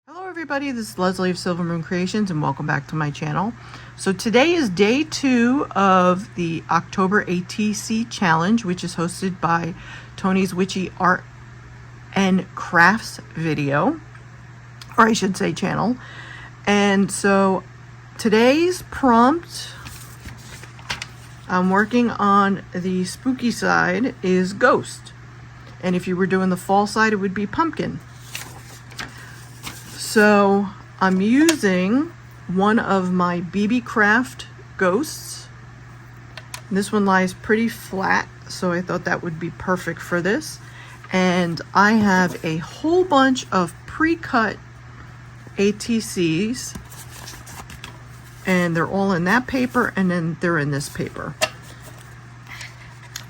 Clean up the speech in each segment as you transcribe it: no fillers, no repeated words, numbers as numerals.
Hello everybody, this is Leslie of Silver Moon Creations and welcome back to my channel. So today is day 2 of the October ATC challenge, which is hosted by Toni's Witchy Art and Crafts video, or I should say channel. And so today's prompt, I'm working on the spooky side, is ghost. And if you were doing the fall side, it would be pumpkin. So I'm using one of my BB Craft ghosts. This one lies pretty flat, so I thought that would be perfect for this. And I have a whole bunch of pre-cut ATCs, and they're all in that paper, and then they're in this paper.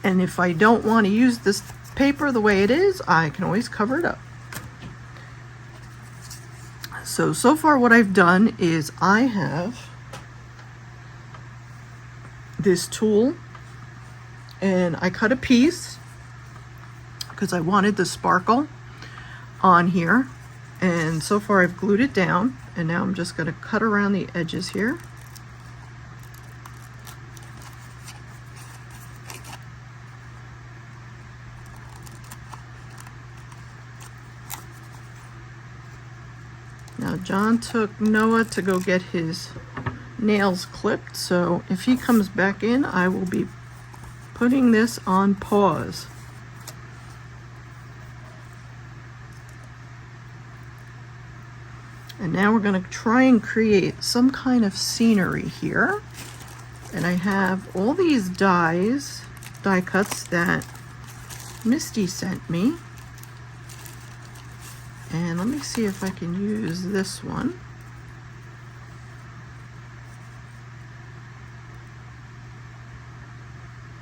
And if I don't want to use this paper the way it is, I can always cover it up. So far what I've done is I have this tool and I cut a piece because I wanted the sparkle on here, and so far I've glued it down, and now I'm just going to cut around the edges here. Now John took Noah to go get his nails clipped, so if he comes back in, I will be putting this on pause. And now we're going to try and create some kind of scenery here. And I have all these die cuts that Misty sent me. And let me see if I can use this one.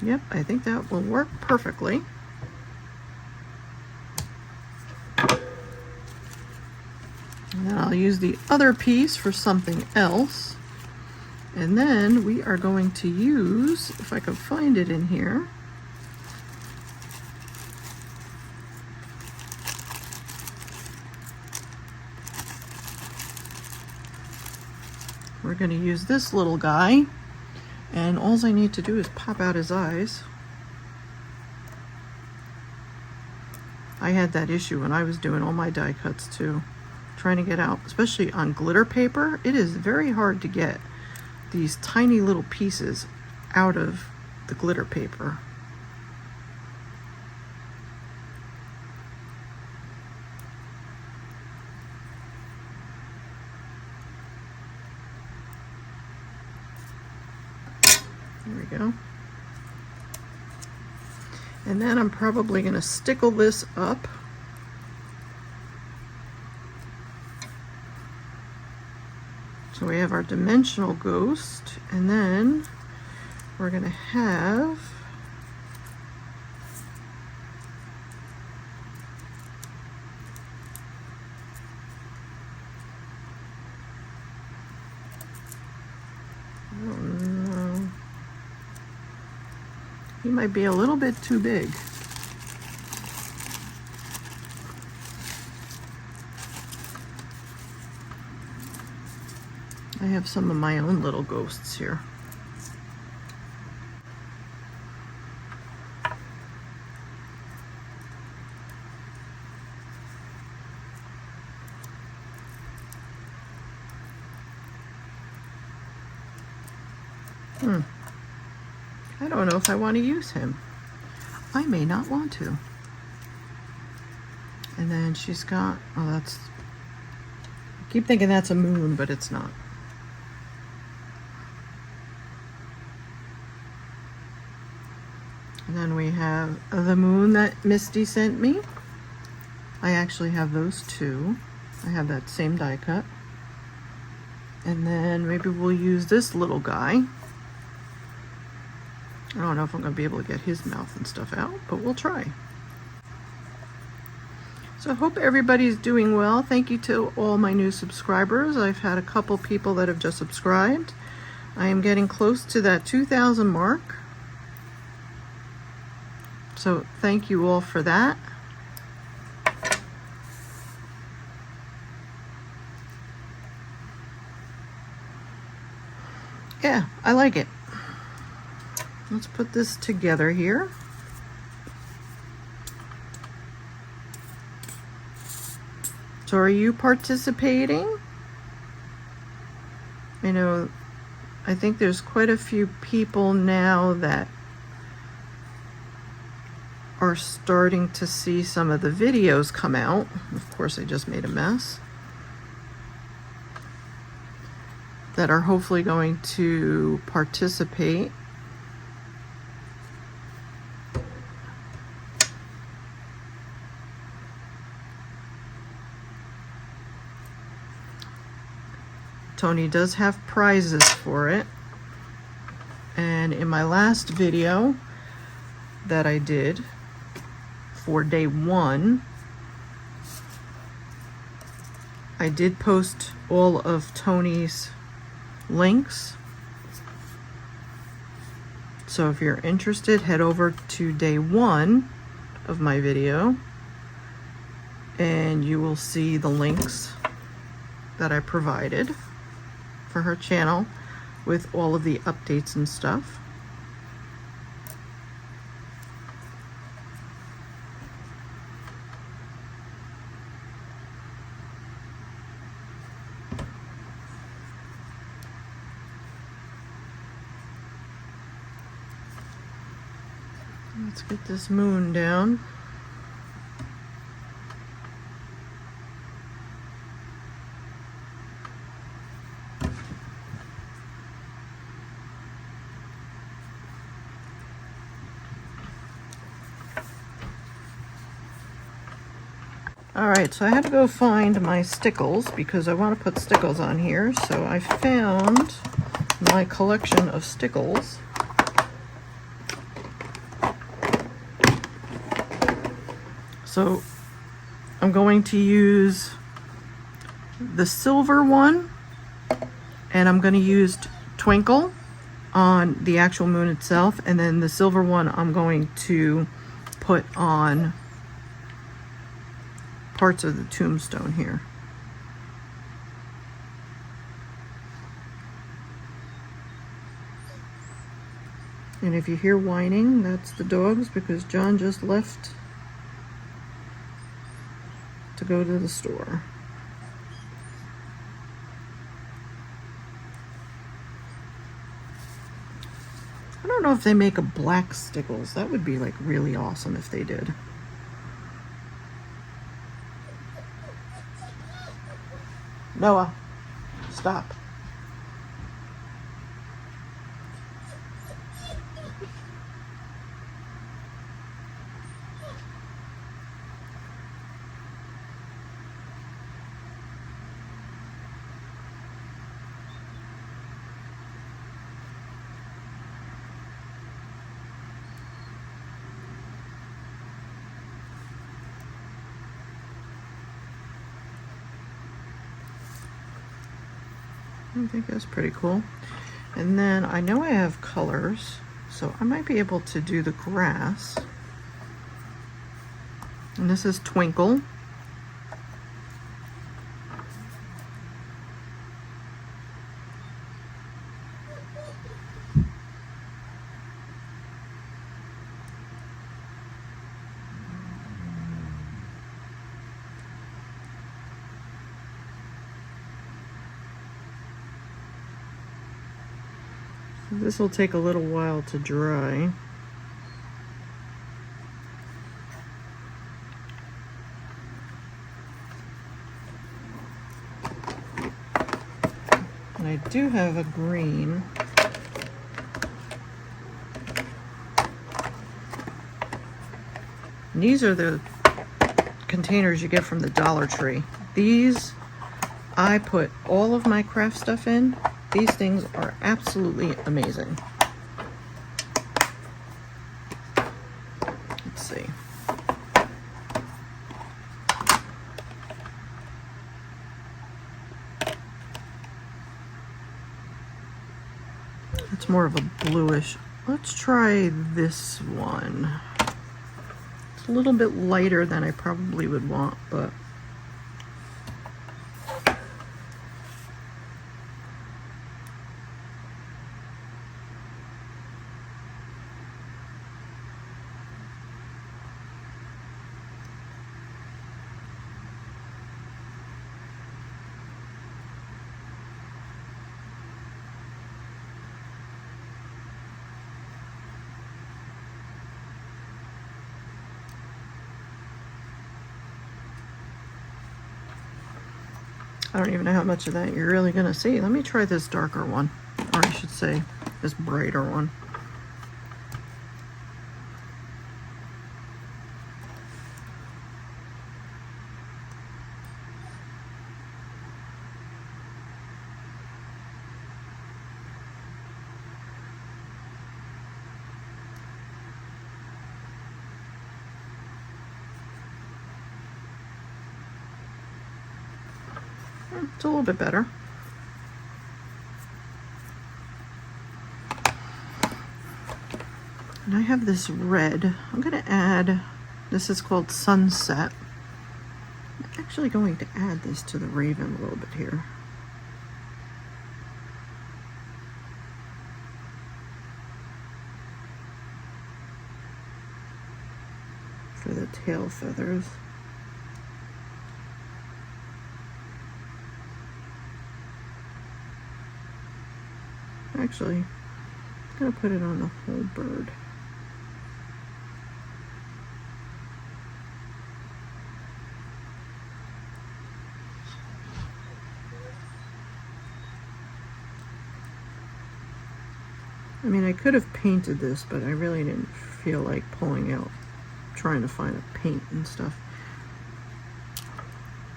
Yep, I think that will work perfectly. And then I'll use the other piece for something else. And then we are going to use, if I can find it in here, we're going to use this little guy, and all I need to do is pop out his eyes. I had that issue when I was doing all my die cuts too, trying to get out, especially on glitter paper. It is very hard to get these tiny little pieces out of the glitter paper. There we go. And then I'm probably going to stickle this up. So we have our dimensional ghost, and then we're going to have he might be a little bit too big. I have some of my own little ghosts here. I don't know if I want to use him. I may not want to. And then she's got, oh, that's, I keep thinking that's a moon, but it's not. And then we have the moon that Misty sent me. I actually have those two. I have that same die cut. And then maybe we'll use this little guy. I don't know if I'm going to be able to get his mouth and stuff out, but we'll try. So I hope everybody's doing well. Thank you to all my new subscribers. I've had a couple people that have just subscribed. I am getting close to that 2,000 mark. So thank you all for that. yeah, I like it. Let's put this together here. So are you participating? You know, I think there's quite a few people now that are starting to see some of the videos come out. Of course, I just made a mess. That are hopefully going to participate. Toni does have prizes for it. And in my last video that I did for day 1, I did post all of Toni's links. So if you're interested, head over to day 1 of my video and you will see the links that I provided for her channel with all of the updates and stuff. Let's get this moon down. All right, so I had to go find my stickles because I want to put stickles on here. So I found my collection of stickles. So I'm going to use the silver one, and I'm going to use Twinkle on the actual moon itself, and then the silver one I'm going to put on parts of the tombstone here. And if you hear whining, that's the dogs, because John just left to go to the store. I don't know if they make a black stickles. That would be like really awesome if they did. Noah, stop. I think that's pretty cool. And then I know I have colors, so I might be able to do the grass. And this is Twinkle. This will take a little while to dry. And I do have a green. And these are the containers you get from the Dollar Tree. These, I put all of my craft stuff in. These things are absolutely amazing. Let's see. It's more of a bluish. Let's try this one. It's a little bit lighter than I probably would want, but I don't even know how much of that you're really gonna see. Let me try this darker one, or I should say this brighter one. It's a little bit better. And I have this red. I'm going to add, this is called Sunset. I'm actually going to add this to the Raven a little bit here. For the tail feathers. Actually, I'm going to put it on the whole bird. I mean, I could have painted this, but I really didn't feel like pulling out, trying to find a paint and stuff.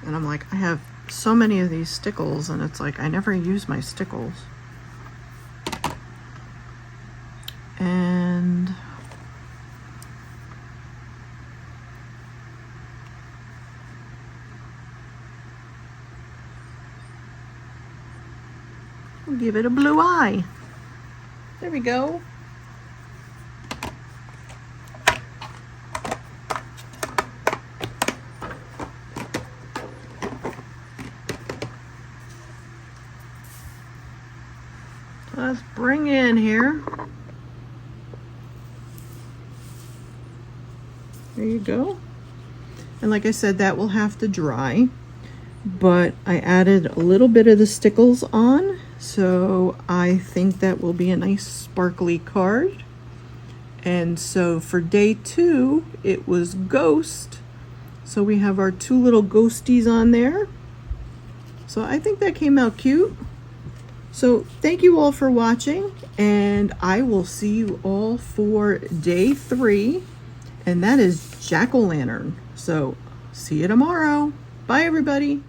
And I'm like, I have so many of these stickles, and it's like, I never use my stickles. And we'll give it a blue eye. There we go. Let's bring in here. There you go. And like I said, that will have to dry, but I added a little bit of the stickles on, so I think that will be a nice sparkly card. And so for day 2, it was Ghost. So we have our 2 little ghosties on there. So I think that came out cute. So thank you all for watching, and I will see you all for day 3, and that is jack-o'-lantern. So see you tomorrow. Bye everybody.